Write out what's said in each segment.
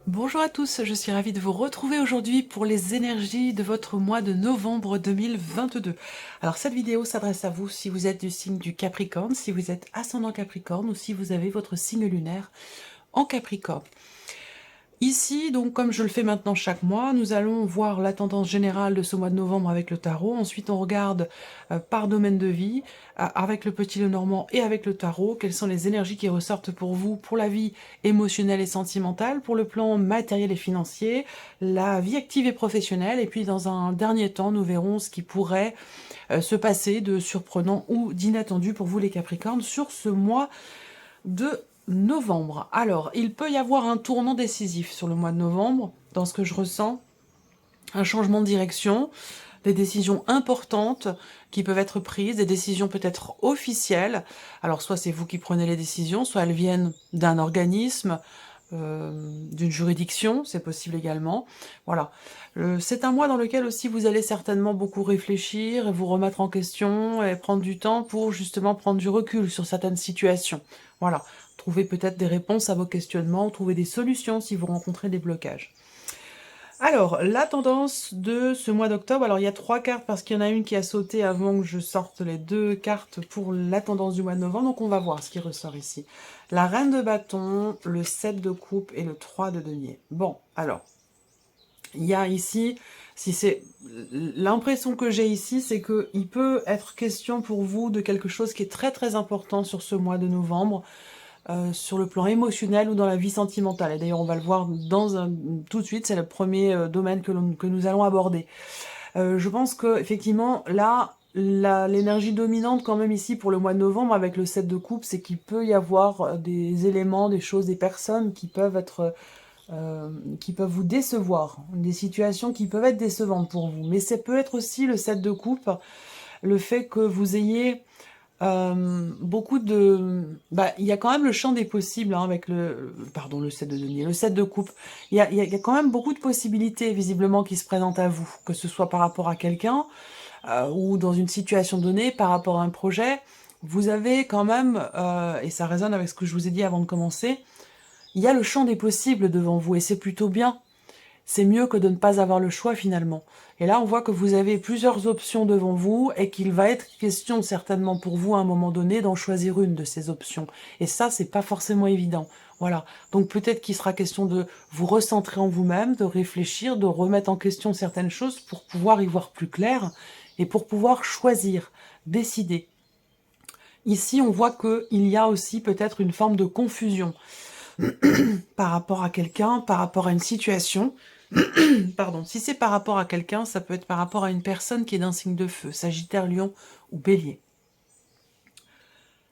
Bonjour à tous, je suis ravie de vous retrouver aujourd'hui pour les énergies de votre mois de novembre 2022. Alors cette vidéo s'adresse à vous si vous êtes du signe du Capricorne, si vous êtes ascendant Capricorne ou si vous avez votre signe lunaire en Capricorne. Ici, donc comme je le fais maintenant chaque mois, nous allons voir la tendance générale de ce mois de novembre avec le tarot. Ensuite, on regarde par domaine de vie, avec le petit Lenormand et avec le tarot, quelles sont les énergies qui ressortent pour vous, pour la vie émotionnelle et sentimentale, pour le plan matériel et financier, la vie active et professionnelle. Et puis dans un dernier temps, nous verrons ce qui pourrait se passer de surprenant ou d'inattendu pour vous les Capricornes sur ce mois de novembre. Alors, il peut y avoir un tournant décisif sur le mois de novembre, dans ce que je ressens, un changement de direction, des décisions importantes qui peuvent être prises, des décisions peut-être officielles. Alors, soit c'est vous qui prenez les décisions, soit elles viennent d'un organisme, d'une juridiction, c'est possible également. Voilà. C'est un mois dans lequel aussi vous allez certainement beaucoup réfléchir et vous remettre en question et prendre du temps pour justement prendre du recul sur certaines situations. Voilà. Trouver peut-être des réponses à vos questionnements, trouver des solutions si vous rencontrez des blocages. Alors, la tendance de ce mois d'octobre, alors il y a 3 cartes parce qu'il y en a une qui a sauté avant que je sorte les 2 cartes pour la tendance du mois de novembre, donc on va voir ce qui ressort ici. La reine de bâton, le 7 de coupe et le 3 de denier. Bon, alors, il y a ici, si c'est l'impression que j'ai ici, c'est qu'il peut être question pour vous de quelque chose qui est très très important sur ce mois de novembre, sur le plan émotionnel ou dans la vie sentimentale. Et d'ailleurs, on va le voir tout de suite, c'est le premier domaine que nous allons aborder. Je pense que effectivement, là, l'énergie dominante quand même ici pour le mois de novembre avec le 7 de coupe, c'est qu'il peut y avoir des éléments, des choses, des personnes qui peuvent être qui peuvent vous décevoir, des situations qui peuvent être décevantes pour vous. Mais ça peut être aussi le 7 de coupe, le fait que vous ayez beaucoup de... il y a quand même le champ des possibles hein, avec le 7 de denier, le 7 de coupe. Il y a quand même beaucoup de possibilités visiblement qui se présentent à vous, que ce soit par rapport à quelqu'un ou dans une situation donnée, par rapport à un projet. Vous avez quand même, et ça résonne avec ce que je vous ai dit avant de commencer, il y a le champ des possibles devant vous et c'est plutôt bien. C'est mieux que de ne pas avoir le choix finalement. Et là, on voit que vous avez plusieurs options devant vous et qu'il va être question certainement pour vous à un moment donné d'en choisir une de ces options. Et ça, c'est pas forcément évident. Voilà. Donc peut-être qu'il sera question de vous recentrer en vous-même, de réfléchir, de remettre en question certaines choses pour pouvoir y voir plus clair et pour pouvoir choisir, décider. Ici, on voit qu'il y a aussi peut-être une forme de confusion par rapport à quelqu'un, par rapport à une situation. Pardon, si c'est par rapport à quelqu'un, ça peut être par rapport à une personne qui est d'un signe de feu, Sagittaire, Lion ou Bélier.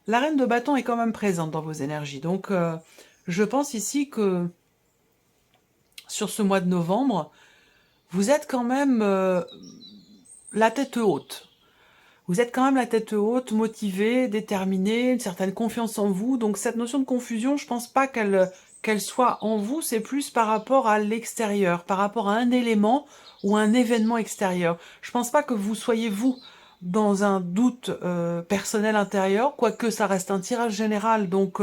La reine de bâton est quand même présente dans vos énergies, donc je pense ici que sur ce mois de novembre, vous êtes quand même la tête haute. Vous êtes quand même la tête haute, motivée, déterminée, une certaine confiance en vous. Donc cette notion de confusion, je pense pas qu'elle qu'elle soit en vous, c'est plus par rapport à l'extérieur, par rapport à un élément ou un événement extérieur. Je pense pas que vous soyez, vous, dans un doute personnel intérieur, quoique ça reste un tirage général, donc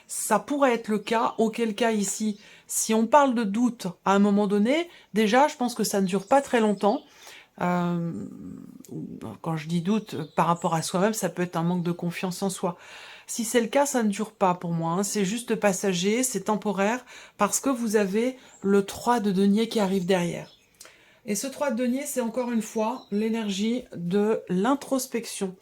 ça pourrait être le cas, auquel cas ici, si on parle de doute à un moment donné, déjà, je pense que ça ne dure pas très longtemps. Euh, Quand je dis doute, par rapport à soi-même, ça peut être un manque de confiance en soi. Si c'est le cas, ça ne dure pas pour moi, hein. C'est juste passager, c'est temporaire, parce que vous avez le 3 de denier qui arrive derrière. Et ce 3 de denier, c'est encore une fois l'énergie de l'introspection.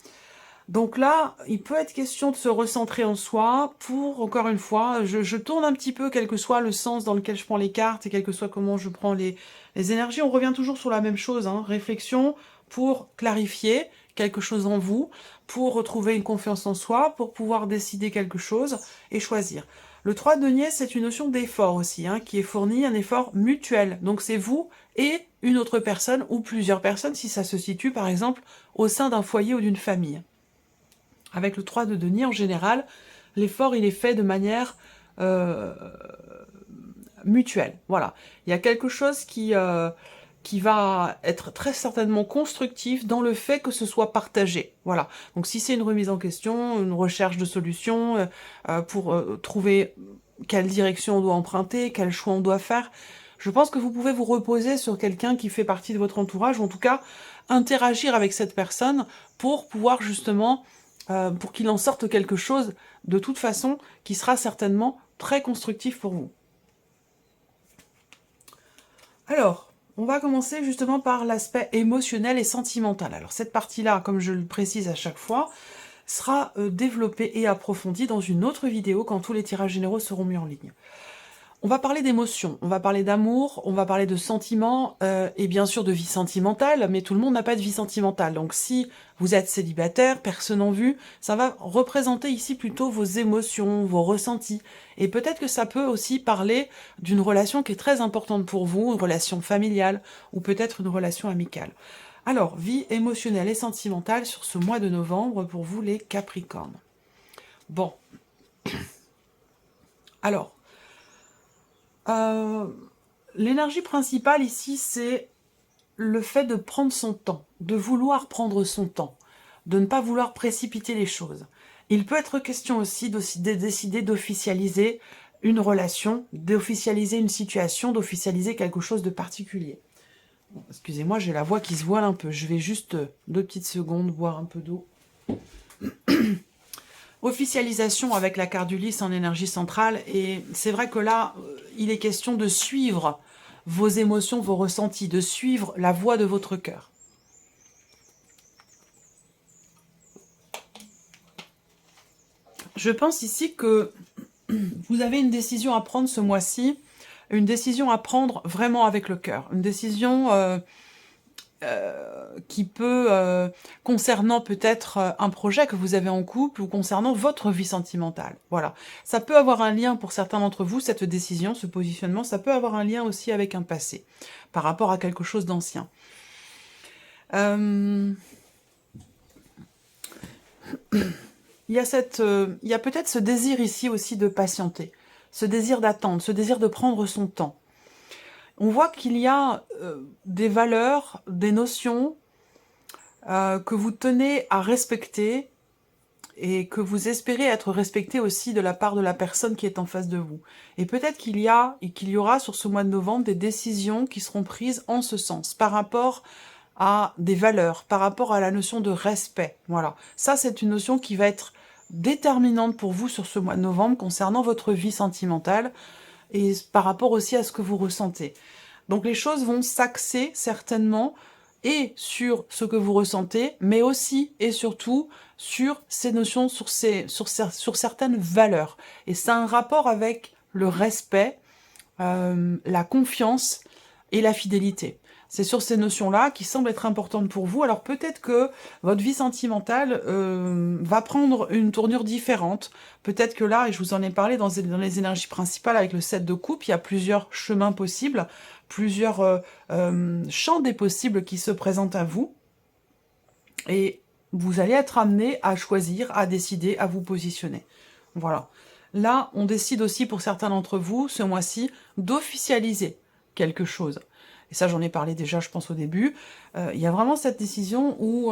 Donc là, il peut être question de se recentrer en soi pour, encore une fois, je tourne un petit peu, quel que soit le sens dans lequel je prends les cartes et quel que soit comment je prends les énergies. On revient toujours sur la même chose, hein, réflexion pour clarifier quelque chose en vous, pour retrouver une confiance en soi, pour pouvoir décider quelque chose et choisir. Le 3 de denier, c'est une notion d'effort aussi, hein, qui est fourni, un effort mutuel. Donc c'est vous et une autre personne ou plusieurs personnes, si ça se situe par exemple au sein d'un foyer ou d'une famille. Avec le 3 de denier, en général, l'effort, il est fait de manière mutuelle. Voilà. Il y a quelque chose qui va être très certainement constructif dans le fait que ce soit partagé. Voilà. Donc si c'est une remise en question, une recherche de solutions pour trouver quelle direction on doit emprunter, quel choix on doit faire, je pense que vous pouvez vous reposer sur quelqu'un qui fait partie de votre entourage, ou en tout cas interagir avec cette personne pour pouvoir justement pour qu'il en sorte quelque chose, de toute façon, qui sera certainement très constructif pour vous. Alors, on va commencer justement par l'aspect émotionnel et sentimental. Alors cette partie-là, comme je le précise à chaque fois, sera développée et approfondie dans une autre vidéo quand tous les tirages généraux seront mis en ligne. On va parler d'émotions, on va parler d'amour, on va parler de sentiments et bien sûr de vie sentimentale, mais tout le monde n'a pas de vie sentimentale. Donc si vous êtes célibataire, personne en vue, ça va représenter ici plutôt vos émotions, vos ressentis. Et peut-être que ça peut aussi parler d'une relation qui est très importante pour vous, une relation familiale ou peut-être une relation amicale. Alors, vie émotionnelle et sentimentale sur ce mois de novembre pour vous les Capricornes. Bon. Alors, l'énergie principale ici, c'est le fait de prendre son temps, de vouloir prendre son temps, de ne pas vouloir précipiter les choses. Il peut être question aussi de décider d'officialiser une relation, d'officialiser une situation, d'officialiser quelque chose de particulier. Bon, excusez-moi, j'ai la voix qui se voile un peu. Je vais juste 2 petites secondes boire un peu d'eau. Officialisation avec la carte du lys en énergie centrale, et c'est vrai que là, il est question de suivre vos émotions, vos ressentis, de suivre la voie de votre cœur. Je pense ici que vous avez une décision à prendre ce mois-ci, une décision à prendre vraiment avec le cœur, une décision qui peut, concernant peut-être un projet que vous avez en couple ou concernant votre vie sentimentale. Voilà. Ça peut avoir un lien pour certains d'entre vous, cette décision, ce positionnement, ça peut avoir un lien aussi avec un passé, par rapport à quelque chose d'ancien. Il y a peut-être ce désir ici aussi de patienter, ce désir d'attendre, ce désir de prendre son temps. On voit qu'il y a des valeurs, des notions que vous tenez à respecter et que vous espérez être respecté aussi de la part de la personne qui est en face de vous. Et peut-être qu'il y aura sur ce mois de novembre des décisions qui seront prises en ce sens, par rapport à des valeurs, par rapport à la notion de respect. Voilà, ça c'est une notion qui va être déterminante pour vous sur ce mois de novembre concernant votre vie sentimentale, et par rapport aussi à ce que vous ressentez. Donc les choses vont s'axer certainement et sur ce que vous ressentez, mais aussi et surtout sur ces notions, sur certaines valeurs. Et c'est un rapport avec le respect, la confiance et la fidélité. C'est sur ces notions-là qui semblent être importantes pour vous. Alors peut-être que votre vie sentimentale va prendre une tournure différente. Peut-être que là, et je vous en ai parlé dans les énergies principales avec le 7 de coupe, il y a plusieurs chemins possibles, plusieurs champs des possibles qui se présentent à vous. Et vous allez être amené à choisir, à décider, à vous positionner. Voilà. là, on décide aussi pour certains d'entre vous, ce mois-ci, d'officialiser quelque chose. Et ça, j'en ai parlé déjà, je pense, au début. Il y a vraiment cette décision où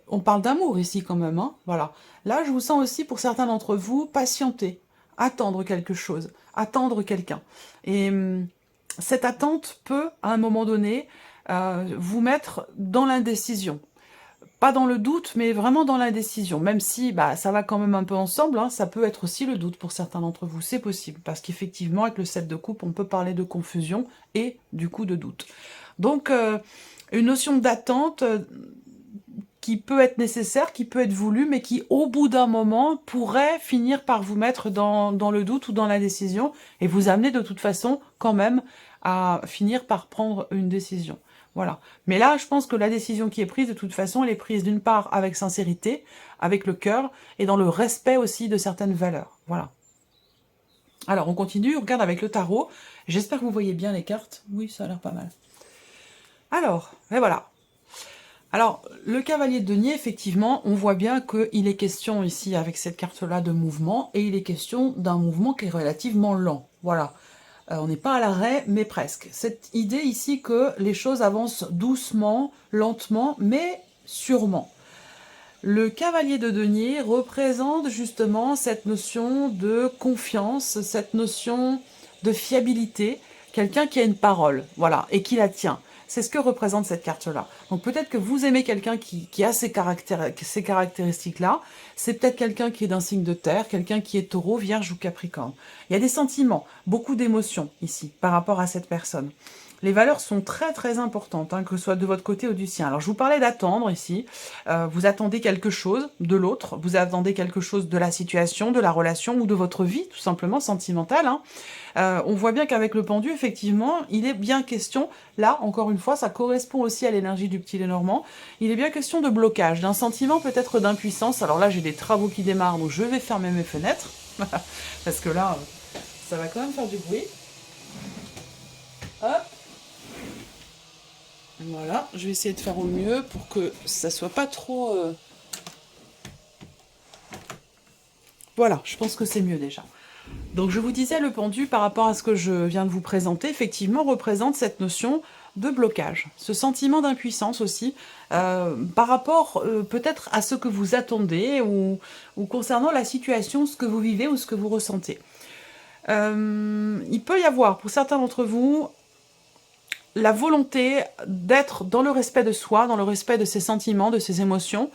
on parle d'amour ici quand même, hein, voilà. Là, je vous sens aussi, pour certains d'entre vous, patienter, attendre quelque chose, attendre quelqu'un. Et cette attente peut, à un moment donné, vous mettre dans l'indécision. Pas dans le doute, mais vraiment dans l'indécision. Même si bah, ça va quand même un peu ensemble, hein, ça peut être aussi le doute pour certains d'entre vous. C'est possible, parce qu'effectivement, avec le 7 de coupe, on peut parler de confusion et du coup de doute. Donc, une notion d'attente qui peut être nécessaire, qui peut être voulue, mais qui, au bout d'un moment, pourrait finir par vous mettre dans le doute ou dans l'indécision, et vous amener de toute façon, quand même, à finir par prendre une décision. Voilà. Mais là, je pense que la décision qui est prise, de toute façon, elle est prise d'une part avec sincérité, avec le cœur, et dans le respect aussi de certaines valeurs. Voilà. Alors, on continue, on regarde avec le tarot. J'espère que vous voyez bien les cartes. Oui, ça a l'air pas mal. Alors, et voilà. Alors, le cavalier de denier, effectivement, on voit bien qu'il est question ici, avec cette carte-là, de mouvement, et il est question d'un mouvement qui est relativement lent. Voilà. On n'est pas à l'arrêt, mais presque. Cette idée ici que les choses avancent doucement, lentement, mais sûrement. Le cavalier de denier représente justement cette notion de confiance, cette notion de fiabilité, quelqu'un qui a une parole, voilà, et qui la tient. C'est ce que représente cette carte-là. Donc peut-être que vous aimez quelqu'un qui a ces caractéristiques-là. C'est peut-être quelqu'un qui est d'un signe de terre, quelqu'un qui est taureau, vierge ou capricorne. Il y a des sentiments, beaucoup d'émotions ici par rapport à cette personne. Les valeurs sont très très importantes, hein, que ce soit de votre côté ou du sien. Alors je vous parlais d'attendre ici, vous attendez quelque chose de l'autre, vous attendez quelque chose de la situation, de la relation ou de votre vie, tout simplement sentimentale. Hein. On voit bien qu'avec le pendu, effectivement, il est bien question, là, encore une fois, ça correspond aussi à l'énergie du petit Lénormand, il est bien question de blocage, d'un sentiment peut-être d'impuissance. Alors là, j'ai des travaux qui démarrent, donc je vais fermer mes fenêtres, parce que là, ça va quand même faire du bruit. Hop. Voilà, je vais essayer de faire au mieux pour que ça soit pas trop... Voilà, je pense que c'est mieux déjà. Donc je vous disais, le pendu, par rapport à ce que je viens de vous présenter, effectivement, représente cette notion de blocage, ce sentiment d'impuissance aussi, par rapport peut-être à ce que vous attendez ou concernant la situation, ce que vous vivez ou ce que vous ressentez. Il peut y avoir, pour certains d'entre vous, la volonté d'être dans le respect de soi, dans le respect de ses sentiments, de ses émotions,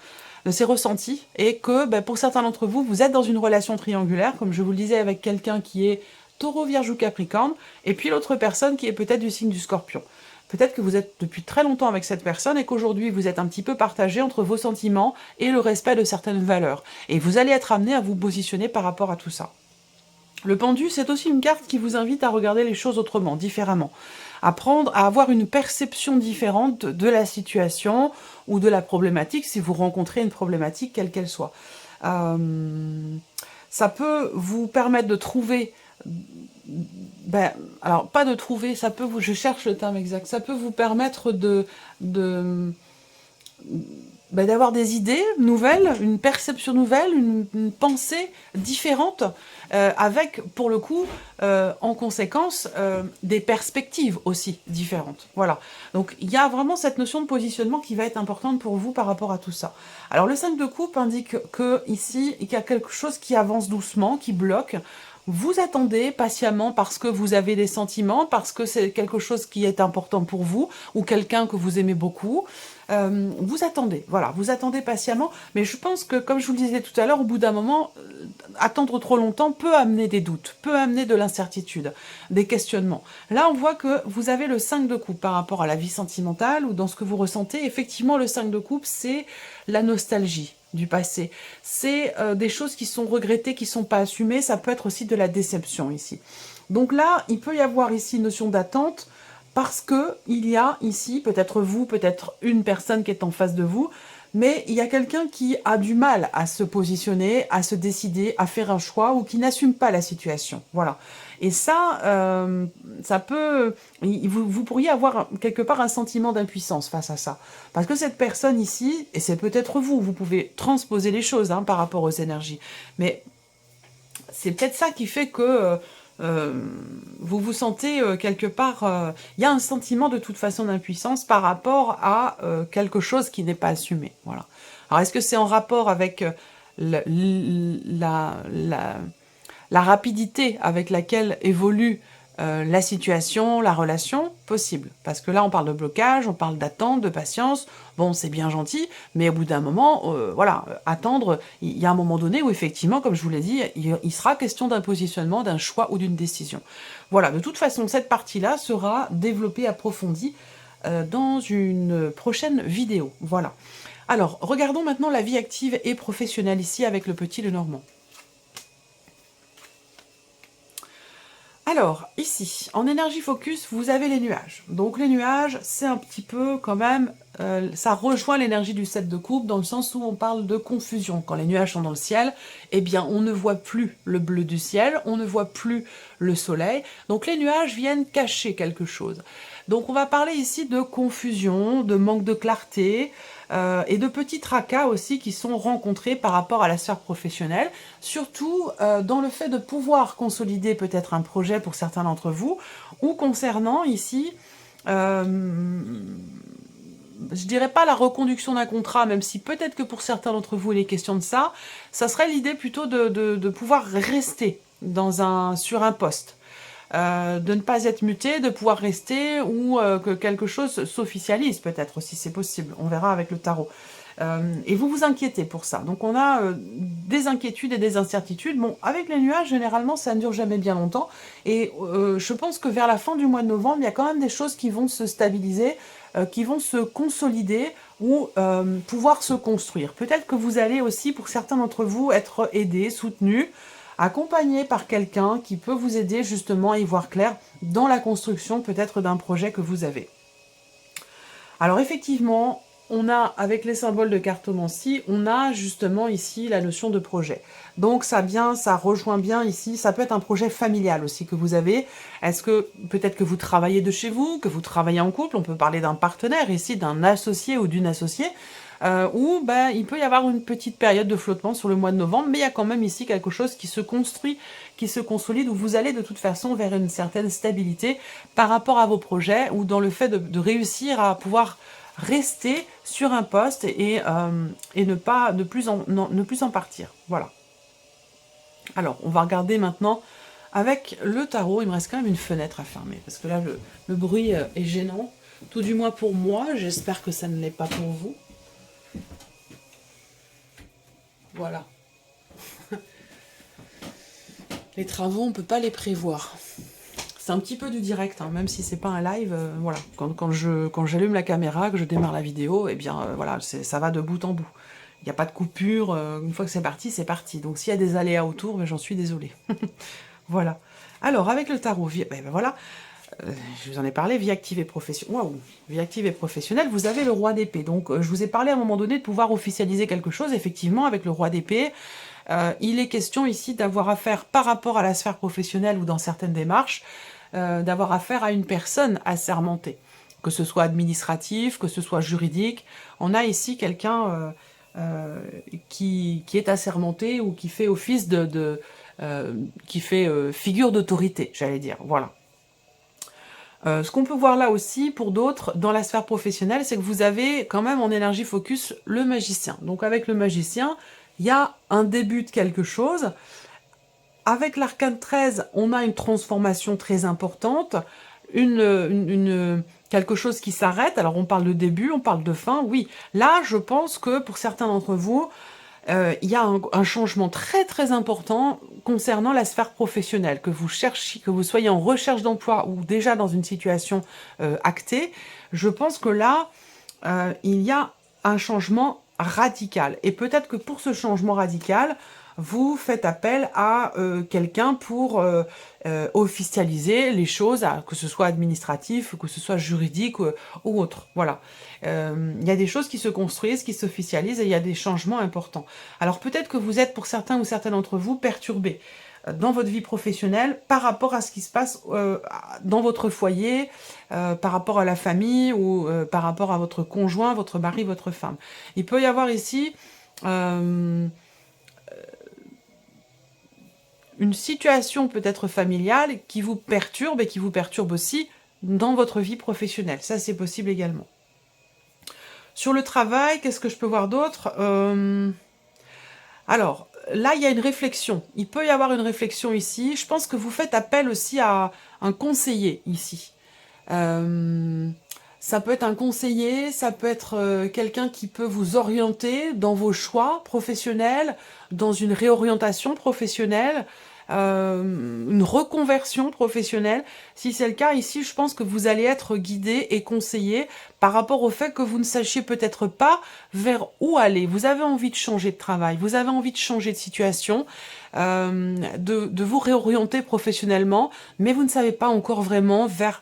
de ses ressentis, et que pour certains d'entre vous, vous êtes dans une relation triangulaire, comme je vous le disais, avec quelqu'un qui est taureau, vierge ou capricorne, et puis l'autre personne qui est peut-être du signe du scorpion. Peut-être que vous êtes depuis très longtemps avec cette personne et qu'aujourd'hui vous êtes un petit peu partagé entre vos sentiments et le respect de certaines valeurs. Et vous allez être amené à vous positionner par rapport à tout ça. Le pendu, c'est aussi une carte qui vous invite à regarder les choses autrement, différemment. Apprendre à avoir une perception différente de la situation ou de la problématique, si vous rencontrez une problématique, quelle qu'elle soit. Ça peut vous permettre de trouver... alors, pas de trouver, ça peut vous... Je cherche le terme exact. Ça peut vous permettre d'avoir des idées nouvelles, une perception nouvelle, une pensée différente, avec, pour le coup, en conséquence, des perspectives aussi différentes. Voilà. Donc, il y a vraiment cette notion de positionnement qui va être importante pour vous par rapport à tout ça. Alors, le 5 de coupe indique que ici, il y a quelque chose qui avance doucement, qui bloque. Vous attendez patiemment parce que vous avez des sentiments, parce que c'est quelque chose qui est important pour vous, ou quelqu'un que vous aimez beaucoup. Vous attendez, voilà, vous attendez patiemment, mais je pense que, comme je vous le disais tout à l'heure, au bout d'un moment, attendre trop longtemps peut amener des doutes, peut amener de l'incertitude, des questionnements. Là, on voit que vous avez le 5 de coupe par rapport à la vie sentimentale, ou dans ce que vous ressentez. Effectivement, le 5 de coupe, c'est la nostalgie du passé. C'est des choses qui sont regrettées, qui ne sont pas assumées. Ça peut être aussi de la déception ici. Donc là, il peut y avoir ici une notion d'attente, parce que il y a ici, peut-être vous, peut-être une personne qui est en face de vous, mais il y a quelqu'un qui a du mal à se positionner, à se décider, à faire un choix, ou qui n'assume pas la situation. Voilà. Et ça, ça peut... Vous pourriez avoir quelque part un sentiment d'impuissance face à ça. Parce que cette personne ici, et c'est peut-être vous, vous pouvez transposer les choses par rapport aux énergies, mais c'est peut-être ça qui fait que vous vous sentez quelque part... Il y a un sentiment de toute façon d'impuissance par rapport à quelque chose qui n'est pas assumé. Voilà. Alors, est-ce que c'est en rapport avec la, la, la rapidité avec laquelle évolue la situation, la relation, possible. Parce que là, on parle de blocage, on parle d'attente, de patience. Bon, c'est bien gentil, mais au bout d'un moment, voilà, attendre, il y a un moment donné où effectivement, comme je vous l'ai dit, il sera question d'un positionnement, d'un choix ou d'une décision. Voilà, de toute façon, cette partie-là sera développée, approfondie dans une prochaine vidéo. Voilà. Alors, regardons maintenant la vie active et professionnelle ici avec le petit Lenormand. Alors, ici, en énergie focus, vous avez les nuages. Donc les nuages, c'est un petit peu quand même, ça rejoint l'énergie du 7 de coupe dans le sens où on parle de confusion. Quand les nuages sont dans le ciel, eh bien on ne voit plus le bleu du ciel, on ne voit plus le soleil. Donc les nuages viennent cacher quelque chose. Donc on va parler ici de confusion, de manque de clarté, et de petits tracas aussi qui sont rencontrés par rapport à la sphère professionnelle, surtout dans le fait de pouvoir consolider peut-être un projet pour certains d'entre vous, ou concernant ici, je dirais pas la reconduction d'un contrat, même si peut-être que pour certains d'entre vous il est question de ça, ça serait l'idée plutôt de pouvoir rester sur un poste. De ne pas être muté, de pouvoir rester, ou que quelque chose s'officialise peut-être aussi, c'est possible, on verra avec le tarot. Et vous vous inquiétez pour ça. Donc on a des inquiétudes et des incertitudes. Bon, avec les nuages, généralement, ça ne dure jamais bien longtemps. Et je pense que vers la fin du mois de novembre, il y a quand même des choses qui vont se stabiliser, qui vont se consolider ou pouvoir se construire. Peut-être que vous allez aussi, pour certains d'entre vous, être aidés, soutenus, accompagné par quelqu'un qui peut vous aider justement à y voir clair dans la construction peut-être d'un projet que vous avez. Alors effectivement, on a, avec les symboles de cartomancie, on a justement ici la notion de projet. Donc ça rejoint bien ici, ça peut être un projet familial aussi que vous avez. Est-ce que peut-être que vous travaillez de chez vous, que vous travaillez en couple, on peut parler d'un partenaire ici, d'un associé ou d'une associée, où il peut y avoir une petite période de flottement sur le mois de novembre, mais il y a quand même ici quelque chose qui se construit, qui se consolide, où vous allez de toute façon vers une certaine stabilité par rapport à vos projets, ou dans le fait de réussir à pouvoir rester sur un poste et ne plus en partir. Voilà. Alors, on va regarder maintenant avec le tarot. Il me reste quand même une fenêtre à fermer, parce que là, le bruit est gênant, tout du moins pour moi. J'espère que ça ne l'est pas pour vous. Voilà. Les travaux, on ne peut pas les prévoir. C'est un petit peu du direct, hein, même si c'est pas un live. Voilà. Quand j'allume la caméra, que je démarre la vidéo, eh bien voilà, ça va de bout en bout. Il n'y a pas de coupure. Une fois que c'est parti, c'est parti. Donc s'il y a des aléas autour, j'en suis désolée. Voilà. Alors, avec le tarot, voilà, je vous en ai parlé, vie active et professionnelle. Waouh, vie active et professionnelle, vous avez le roi d'épée. Donc, je vous ai parlé à un moment donné de pouvoir officialiser quelque chose. Effectivement, avec le roi d'épée, il est question ici d'avoir affaire, par rapport à la sphère professionnelle ou dans certaines démarches, d'avoir affaire à une personne assermentée. Que ce soit administratif, que ce soit juridique. On a ici quelqu'un qui est assermenté ou qui fait office qui fait figure d'autorité, j'allais dire. Voilà. Ce qu'on peut voir là aussi, pour d'autres, dans la sphère professionnelle, c'est que vous avez quand même en énergie focus le magicien. Donc avec le magicien, il y a un début de quelque chose. Avec l'arcane 13, on a une transformation très importante, quelque chose qui s'arrête. Alors on parle de début, on parle de fin, oui. Là, je pense que pour certains d'entre vous, il y a un changement très très important concernant la sphère professionnelle, que vous cherchiez, que vous soyez en recherche d'emploi ou déjà dans une situation actée. Je pense que là, il y a un changement radical. Et peut-être que pour ce changement radical, vous faites appel à quelqu'un pour officialiser les choses, que ce soit administratif, que ce soit juridique ou autre. Voilà. Il y a des choses qui se construisent, qui s'officialisent, et il y a des changements importants. Alors peut-être que vous êtes, pour certains ou certaines d'entre vous, perturbés dans votre vie professionnelle par rapport à ce qui se passe dans votre foyer, par rapport à la famille ou par rapport à votre conjoint, votre mari, votre femme. Il peut y avoir ici une situation peut-être familiale qui vous perturbe et qui vous perturbe aussi dans votre vie professionnelle. Ça, c'est possible également. Sur le travail, qu'est-ce que je peux voir d'autre? Alors, là, il y a une réflexion. Il peut y avoir une réflexion ici. Je pense que vous faites appel aussi à un conseiller ici. Ça peut être un conseiller, ça peut être quelqu'un qui peut vous orienter dans vos choix professionnels, dans une réorientation professionnelle, une reconversion professionnelle. Si c'est le cas ici, je pense que vous allez être guidé et conseillé par rapport au fait que vous ne sachiez peut-être pas vers où aller. Vous avez envie de changer de travail, vous avez envie de changer de situation, de vous réorienter professionnellement, mais vous ne savez pas encore vraiment vers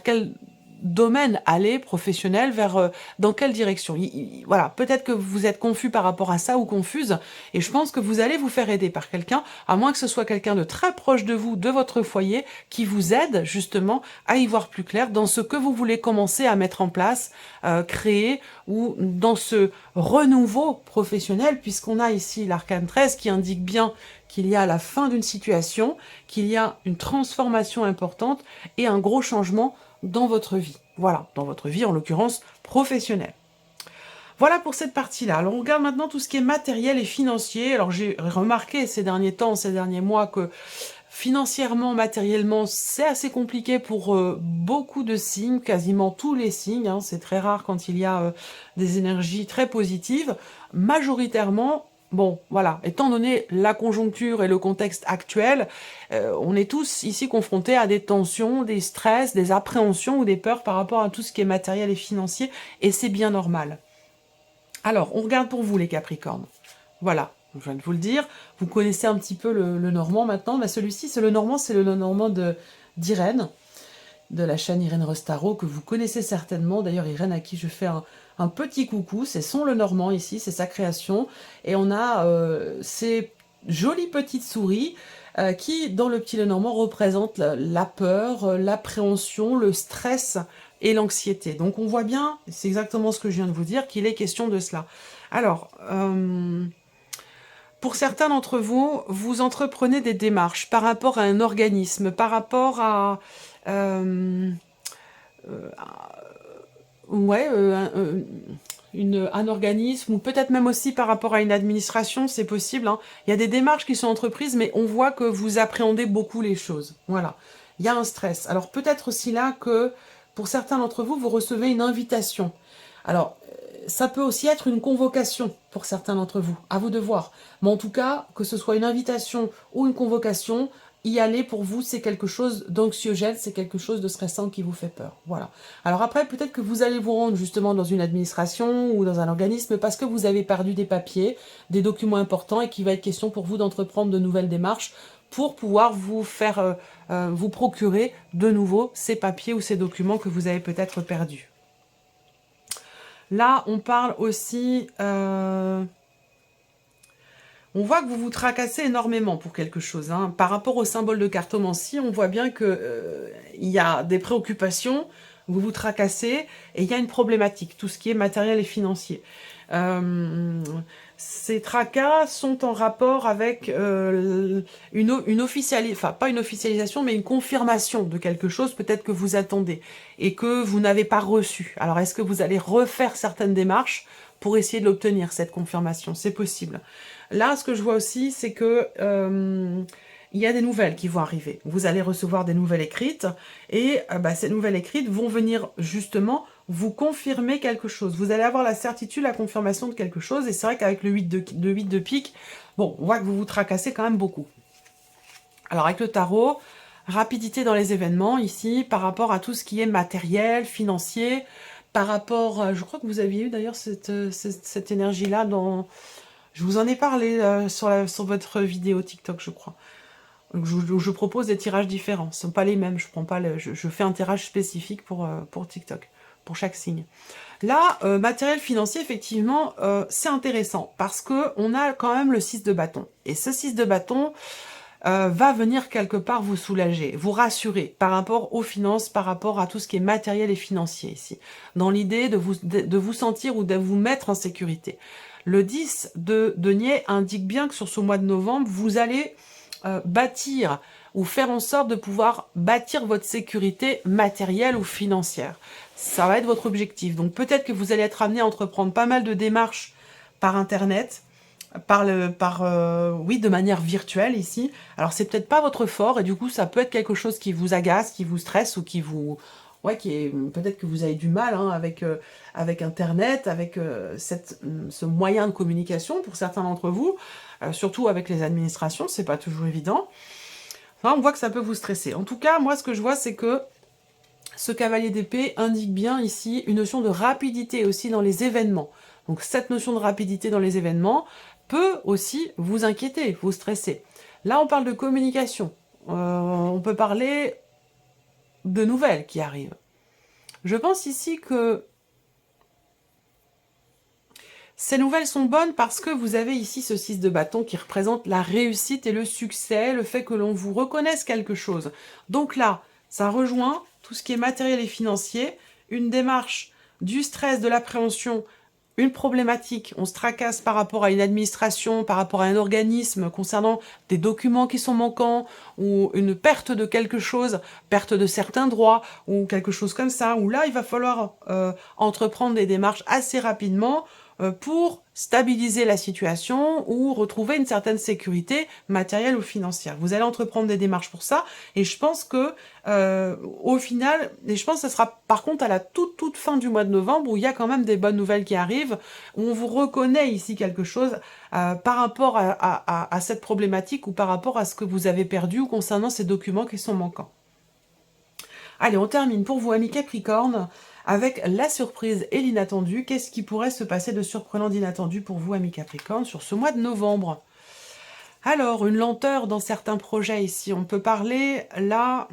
quel domaine aller professionnel, dans quelle direction. Voilà, peut-être que vous êtes confus par rapport à ça ou confuse, et je pense que vous allez vous faire aider par quelqu'un, à moins que ce soit quelqu'un de très proche de vous, de votre foyer, qui vous aide justement à y voir plus clair dans ce que vous voulez commencer à mettre en place, créer, ou dans ce renouveau professionnel, puisqu'on a ici l'arcane 13 qui indique bien qu'il y a la fin d'une situation, qu'il y a une transformation importante et un gros changement dans votre vie. Voilà, dans votre vie en l'occurrence professionnelle. Voilà pour cette partie-là. Alors on regarde maintenant tout ce qui est matériel et financier. Alors j'ai remarqué ces derniers temps, ces derniers mois que financièrement, matériellement, c'est assez compliqué pour beaucoup de signes, quasiment tous les signes. Hein. C'est très rare quand il y a des énergies très positives. Majoritairement, bon, voilà, étant donné la conjoncture et le contexte actuel, on est tous ici confrontés à des tensions, des stress, des appréhensions ou des peurs par rapport à tout ce qui est matériel et financier, et c'est bien normal. Alors, on regarde pour vous les Capricornes. Voilà, je viens de vous le dire. Vous connaissez un petit peu le Normand maintenant. Bah, celui-ci, c'est le Normand d'Irène, de la chaîne Irène Rostaro, que vous connaissez certainement. D'ailleurs, Irène, à qui je fais un petit coucou. C'est son Lenormand ici, c'est sa création. Et on a ces jolies petites souris qui, dans le petit Lenormand, représentent la peur, l'appréhension, le stress et l'anxiété. Donc on voit bien, c'est exactement ce que je viens de vous dire, qu'il est question de cela. Alors, pour certains d'entre vous, vous entreprenez des démarches par rapport à un organisme, par rapport à... ouais, un organisme, ou peut-être même aussi par rapport à une administration, c'est possible. Hein. Il y a des démarches qui sont entreprises, mais on voit que vous appréhendez beaucoup les choses. Voilà, il y a un stress. Alors peut-être aussi là que, pour certains d'entre vous, vous recevez une invitation. Alors, ça peut aussi être une convocation pour certains d'entre vous, à vous de voir. Mais en tout cas, que ce soit une invitation ou une convocation, y aller pour vous, c'est quelque chose d'anxiogène, c'est quelque chose de stressant qui vous fait peur. Voilà. Alors après, peut-être que vous allez vous rendre justement dans une administration ou dans un organisme parce que vous avez perdu des papiers, des documents importants et qu'il va être question pour vous d'entreprendre de nouvelles démarches pour pouvoir vous faire, vous procurer de nouveau ces papiers ou ces documents que vous avez peut-être perdus. Là, on parle aussi... on voit que vous vous tracassez énormément pour quelque chose. Hein. Par rapport au symbole de cartomancie, on voit bien que il y a des préoccupations, vous vous tracassez, et il y a une problématique, tout ce qui est matériel et financier. Ces tracas sont en rapport avec une officialisation, enfin pas une officialisation, mais une confirmation de quelque chose peut-être que vous attendez et que vous n'avez pas reçu. Alors est-ce que vous allez refaire certaines démarches pour essayer de l'obtenir, cette confirmation? C'est possible. Là, ce que je vois aussi, c'est que il y a des nouvelles qui vont arriver. Vous allez recevoir des nouvelles écrites et ces nouvelles écrites vont venir justement vous confirmer quelque chose. Vous allez avoir la certitude, la confirmation de quelque chose. Et c'est vrai qu'avec le 8 de pique, bon, on voit que vous vous tracassez quand même beaucoup. Alors avec le tarot, rapidité dans les événements ici par rapport à tout ce qui est matériel, financier, par rapport, je crois que vous aviez eu d'ailleurs cette énergie-là dans... Je vous en ai parlé sur votre vidéo TikTok, je crois. Je propose des tirages différents. Ce ne sont pas les mêmes. Je fais un tirage spécifique pour TikTok, pour chaque signe. Là, matériel financier, effectivement, c'est intéressant parce qu'on a quand même le 6 de bâton. Et ce 6 de bâton va venir quelque part vous soulager, vous rassurer par rapport aux finances, par rapport à tout ce qui est matériel et financier ici. Dans l'idée de vous sentir ou de vous mettre en sécurité. Le 10 de denier indique bien que sur ce mois de novembre, vous allez bâtir ou faire en sorte de pouvoir bâtir votre sécurité matérielle ou financière. Ça va être votre objectif. Donc peut-être que vous allez être amené à entreprendre pas mal de démarches par Internet, oui, de manière virtuelle ici. Alors c'est peut-être pas votre fort et du coup ça peut être quelque chose qui vous agace, qui vous stresse ou qui vous... Ouais, peut-être que vous avez du mal hein, avec Internet, avec ce moyen de communication pour certains d'entre vous, surtout avec les administrations, c'est pas toujours évident. Enfin, on voit que ça peut vous stresser. En tout cas, moi ce que je vois c'est que ce cavalier d'épée indique bien ici une notion de rapidité aussi dans les événements. Donc cette notion de rapidité dans les événements peut aussi vous inquiéter, vous stresser. Là, on parle de communication. On peut parler de nouvelles qui arrivent. Je pense ici que ces nouvelles sont bonnes parce que vous avez ici ce 6 de bâton qui représente la réussite et le succès, le fait que l'on vous reconnaisse quelque chose. Donc là, ça rejoint tout ce qui est matériel et financier, une démarche du stress, de l'appréhension, une problématique, on se tracasse par rapport à une administration, par rapport à un organisme concernant des documents qui sont manquants, ou une perte de quelque chose, perte de certains droits, ou quelque chose comme ça, où là, il va falloir entreprendre des démarches assez rapidement pour stabiliser la situation ou retrouver une certaine sécurité matérielle ou financière. Vous allez entreprendre des démarches pour ça, et je pense que au final, et je pense que ce sera par contre à la toute fin du mois de novembre, où il y a quand même des bonnes nouvelles qui arrivent, où on vous reconnaît ici quelque chose par rapport à cette problématique ou par rapport à ce que vous avez perdu ou concernant ces documents qui sont manquants. Allez, on termine pour vous, amis Capricorne, avec la surprise et l'inattendu. Qu'est-ce qui pourrait se passer de surprenant, d'inattendu pour vous, amis Capricorne, sur ce mois de novembre? Alors, une lenteur dans certains projets ici. On peut parler, là,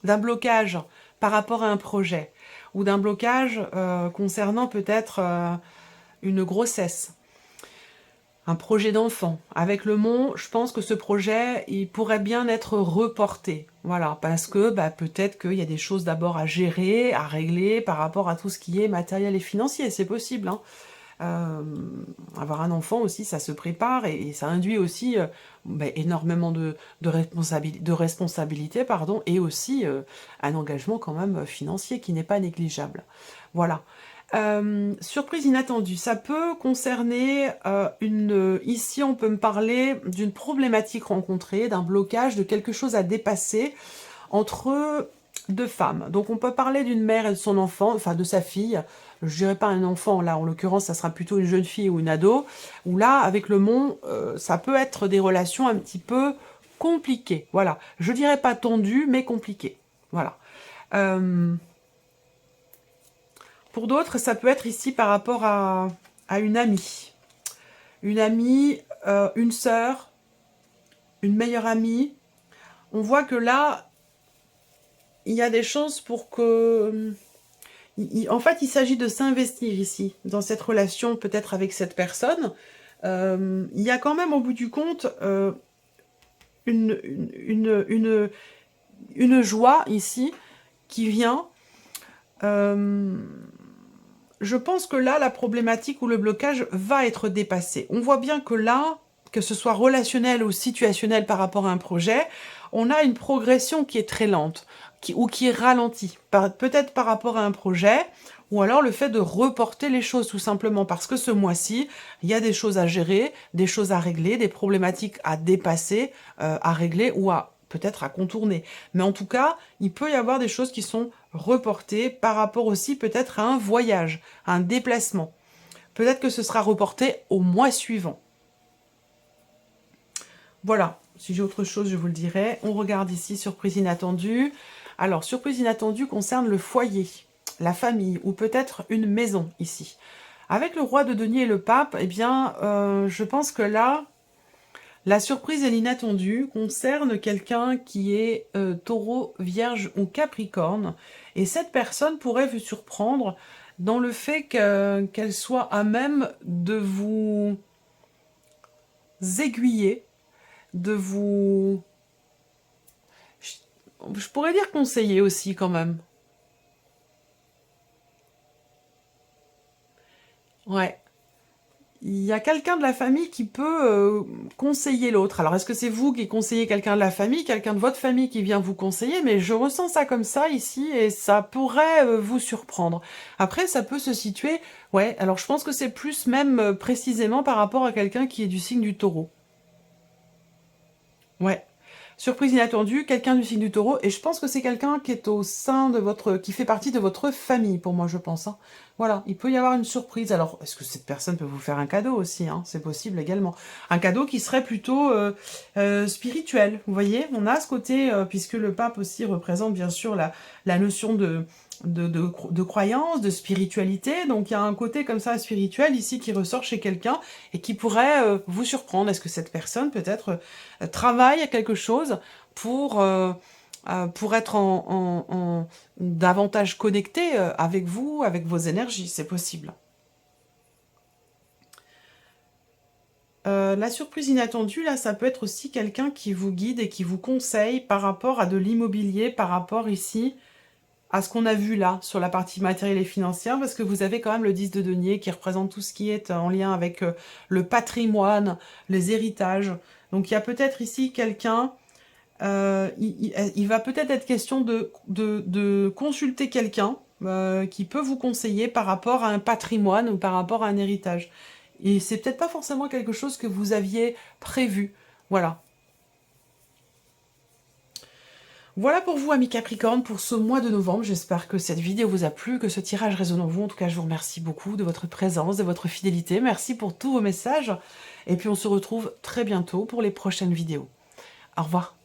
d'un blocage par rapport à un projet, ou d'un blocage concernant peut-être une grossesse, un projet d'enfant. Avec le Mont, je pense que ce projet, il pourrait bien être reporté. Voilà, parce que peut-être qu'il y a des choses d'abord à gérer, à régler par rapport à tout ce qui est matériel et financier. C'est possible, hein. Avoir un enfant aussi, ça se prépare et ça induit aussi énormément de responsabilités, pardon, et aussi un engagement quand même financier qui n'est pas négligeable. Voilà. Surprise inattendue, ça peut concerner ici on peut me parler d'une problématique rencontrée, d'un blocage, de quelque chose à dépasser entre deux femmes. Donc on peut parler d'une mère et de son enfant, enfin de sa fille, je dirais pas un enfant, là en l'occurrence ça sera plutôt une jeune fille ou une ado, où là avec le Mont, ça peut être des relations un petit peu compliquées, voilà. Je dirais pas tendues, mais compliquées, voilà. Pour d'autres, ça peut être ici par rapport à une amie. Une amie, une sœur, une meilleure amie. On voit que là, il y a des chances pour que... En fait, il s'agit de s'investir ici, dans cette relation peut-être avec cette personne. Il y a quand même au bout du compte une joie ici qui vient... je pense que là, la problématique ou le blocage va être dépassé. On voit bien que là, que ce soit relationnel ou situationnel par rapport à un projet, on a une progression qui est très lente, ou qui est ralentie, peut-être par rapport à un projet, ou alors le fait de reporter les choses tout simplement, parce que ce mois-ci, il y a des choses à gérer, des choses à régler, des problématiques à dépasser, à régler ou peut-être à contourner. Mais en tout cas, il peut y avoir des choses qui sont reportées par rapport aussi peut-être à un voyage, à un déplacement. Peut-être que ce sera reporté au mois suivant. Voilà, si j'ai autre chose, je vous le dirai. On regarde ici, surprise inattendue. Alors, surprise inattendue concerne le foyer, la famille, ou peut-être une maison ici. Avec le roi de denier et le pape, eh bien, je pense que là, la surprise et l'inattendu concerne quelqu'un qui est taureau, vierge ou capricorne. Et cette personne pourrait vous surprendre dans le fait qu'elle soit à même de vous aiguiller, de vous... Je pourrais dire conseiller aussi quand même. Ouais. il y a quelqu'un de la famille qui peut conseiller l'autre. Alors, est-ce que c'est vous qui conseillez quelqu'un de la famille, quelqu'un de votre famille qui vient vous conseiller? Mais je ressens ça comme ça ici, et ça pourrait vous surprendre. Après, ça peut se situer... Ouais, alors je pense que c'est plus même précisément par rapport à quelqu'un qui est du signe du Taureau. Ouais. Surprise inattendue, quelqu'un du signe du Taureau, et je pense que c'est quelqu'un qui est au sein de votre... qui fait partie de votre famille, pour moi, je pense. Hein. Voilà, il peut y avoir une surprise. Alors, est-ce que cette personne peut vous faire un cadeau aussi, hein? C'est possible également. Un cadeau qui serait plutôt spirituel, vous voyez? On a ce côté, puisque le pape aussi représente bien sûr la notion de croyance, de spiritualité, donc il y a un côté comme ça spirituel ici qui ressort chez quelqu'un et qui pourrait vous surprendre. Est-ce que cette personne peut-être travaille à quelque chose pour être davantage connecté avec vous, avec vos énergies? C'est possible. La surprise inattendue, là, ça peut être aussi quelqu'un qui vous guide et qui vous conseille par rapport à de l'immobilier, par rapport ici à ce qu'on a vu là, sur la partie matérielle et financière, parce que vous avez quand même le 10 de denier qui représente tout ce qui est en lien avec le patrimoine, les héritages. Donc il y a peut-être ici quelqu'un, il va peut-être être question de consulter quelqu'un qui peut vous conseiller par rapport à un patrimoine ou par rapport à un héritage. Et c'est peut-être pas forcément quelque chose que vous aviez prévu. Voilà. Voilà pour vous, amis Capricorne, pour ce mois de novembre. J'espère que cette vidéo vous a plu, que ce tirage résonne en vous. En tout cas, je vous remercie beaucoup de votre présence, de votre fidélité. Merci pour tous vos messages. Et puis, on se retrouve très bientôt pour les prochaines vidéos. Au revoir.